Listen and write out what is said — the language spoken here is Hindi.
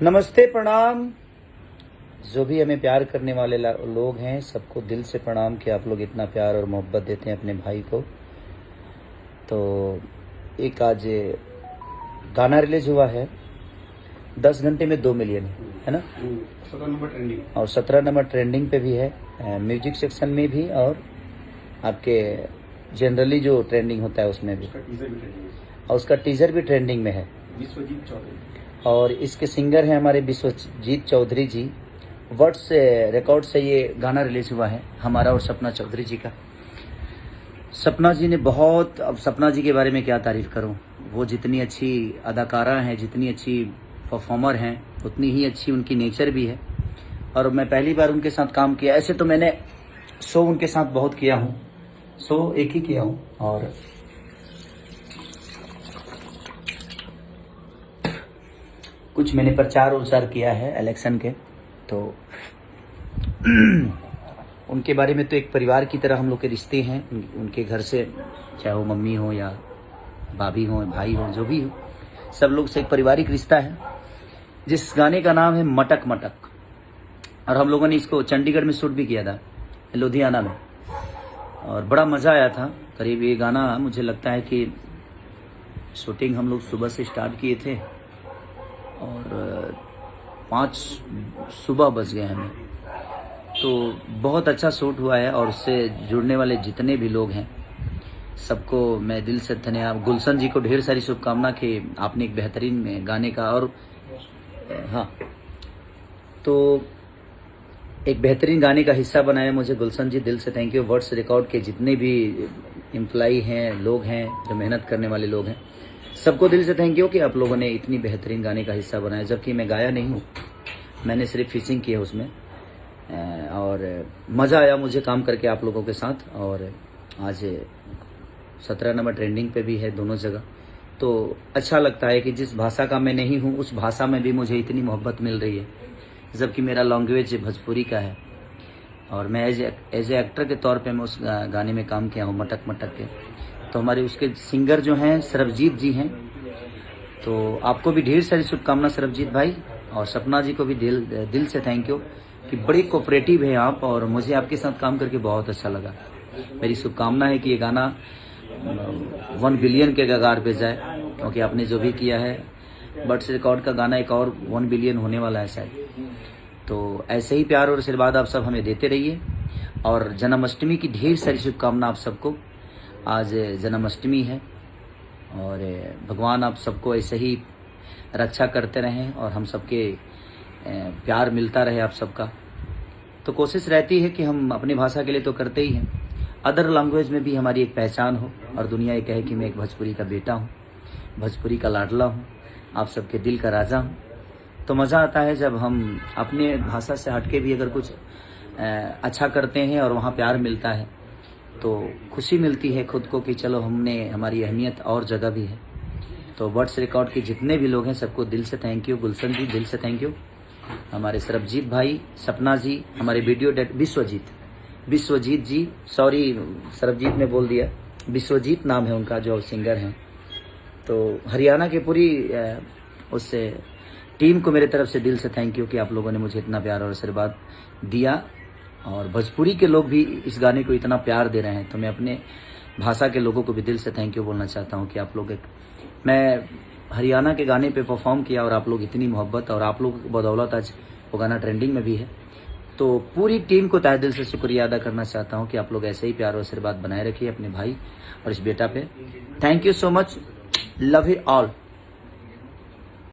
नमस्ते, प्रणाम। जो भी हमें प्यार करने वाले लोग हैं, सबको दिल से प्रणाम कि आप लोग इतना प्यार और मोहब्बत देते हैं अपने भाई को। तो एक आज गाना रिलीज हुआ है, 10 घंटे में 2 मिलियन है ना, 17 नंबर ट्रेंडिंग, और 17 नंबर ट्रेंडिंग पे भी है, म्यूजिक सेक्शन में भी और आपके जनरली जो ट्रेंडिंग होता है उसमें भी, और उसका टीजर भी ट्रेंडिंग में है। विश्वजीत चौधरी और इसके सिंगर हैं हमारे विश्वजीत चौधरी जी। वर्ड्स से रिकॉर्ड से ये गाना रिलीज हुआ है, हमारा और सपना चौधरी जी का। सपना जी ने बहुत, अब सपना जी के बारे में क्या तारीफ करूं, वो जितनी अच्छी अदाकारा हैं, जितनी अच्छी परफॉर्मर हैं, उतनी ही अच्छी उनकी नेचर भी है। और मैं पहली बार उनके साथ काम किया, ऐसे तो मैंने शो उनके साथ बहुत किया हूं, शो एक ही किया हूं, और कुछ मैंने प्रचार उचार किया है इलेक्शन के। तो उनके बारे में तो एक परिवार की तरह हम लोग के रिश्ते हैं उनके घर से, चाहे वो मम्मी हो या भाभी हो, भाई हो, जो भी हो, सब लोग से एक पारिवारिक रिश्ता है। जिस गाने का नाम है मटक मटक, और हम लोगों ने इसको चंडीगढ़ में शूट भी किया था, लुधियाना में, और बड़ा मज़ा आया था। करीब ये गाना मुझे लगता है कि शूटिंग हम लोग सुबह से स्टार्ट किए थे और 5 सुबह बज गए हमें। तो बहुत अच्छा शूट हुआ है, और उससे जुड़ने वाले जितने भी लोग हैं सबको मैं दिल से धन्यवाद। गुलशन जी को ढेर सारी शुभकामना कि आपने एक बेहतरीन गाने का, और हाँ, तो एक बेहतरीन गाने का हिस्सा बनाया मुझे। गुलशन जी, दिल से थैंक यू। वर्ड्स रिकॉर्ड के जितने भी एम्प्लॉई हैं, लोग हैं, जो मेहनत करने वाले लोग हैं, सबको दिल से थैंक यू कि आप लोगों ने इतनी बेहतरीन गाने का हिस्सा बनाया। जबकि मैं गाया नहीं हूँ, मैंने सिर्फ फिशिंग की है उसमें, और मज़ा आया मुझे काम करके आप लोगों के साथ। और आज 17 नंबर ट्रेंडिंग पे भी है दोनों जगह। तो अच्छा लगता है कि जिस भाषा का मैं नहीं हूँ, उस भाषा में भी मुझे इतनी मोहब्बत मिल रही है, जबकि मेरा लैंग्वेज भोजपुरी का है। और मैं एज ए एक्टर के तौर पे मैं उस गाने में काम किया हूँ, मटक मटक के। तो हमारे उसके सिंगर जो हैं सरबजीत जी हैं। तो आपको भी ढेर सारी शुभकामना सरबजीत भाई, और सपना जी को भी दिल से थैंक यू कि बड़ी कोऑपरेटिव है आप, और मुझे आपके साथ काम करके बहुत अच्छा लगा। मेरी शुभकामना है कि ये गाना 1 बिलियन के कगार पे जाए, क्योंकि आपने जो भी किया है, बर्ड्स रिकॉर्ड का गाना एक और 1 बिलियन होने वाला है शायद। तो ऐसे ही प्यार और आशीर्वाद आप सब हमें देते रहिए, और जन्माष्टमी की ढेर सारी शुभकामना आप सबको। आज जन्माष्टमी है, और भगवान आप सबको ऐसे ही रक्षा करते रहें, और हम सबके प्यार मिलता रहे आप सबका। तो कोशिश रहती है कि हम अपनी भाषा के लिए तो करते ही हैं, अदर लैंग्वेज में भी हमारी एक पहचान हो, और दुनिया ये कहे कि मैं एक भोजपुरी का बेटा हूँ, भोजपुरी का लाडला हूँ, आप सबके दिल का राजा हूँ। तो मज़ा आता है जब हम अपने भाषा से हटके भी अगर कुछ अच्छा करते हैं और वहाँ प्यार मिलता है, तो खुशी मिलती है खुद को कि चलो हमने, हमारी अहमियत और जगह भी है। तो वर्ड्स रिकॉर्ड के जितने भी लोग हैं सबको दिल से थैंक यू। गुलशन जी, दिल से थैंक यू। हमारे सरबजीत भाई, सपना जी, हमारे वीडियो विश्वजीत जी, सॉरी सरबजीत ने बोल दिया, विश्वजीत नाम है उनका जो सिंगर हैं। तो हरियाणा के पूरी उससे टीम को मेरे तरफ से दिल से थैंक यू कि आप लोगों ने मुझे इतना प्यार और आशीर्वाद दिया, और भोजपुरी के लोग भी इस गाने को इतना प्यार दे रहे हैं। तो मैं अपने भाषा के लोगों को भी दिल से थैंक यू बोलना चाहता हूँ कि आप लोग मैं हरियाणा के गाने पे परफॉर्म किया, और आप लोग इतनी मोहब्बत, और आप लोगों की बदौलत आज वो गाना ट्रेंडिंग में भी है। तो पूरी टीम को तहे दिल से शुक्रिया अदा करना चाहता हूँ कि आप लोग ऐसे ही प्यार और आशीर्वाद बनाए रखिए अपने भाई और इस बेटा पे। Thank you so much, love you all.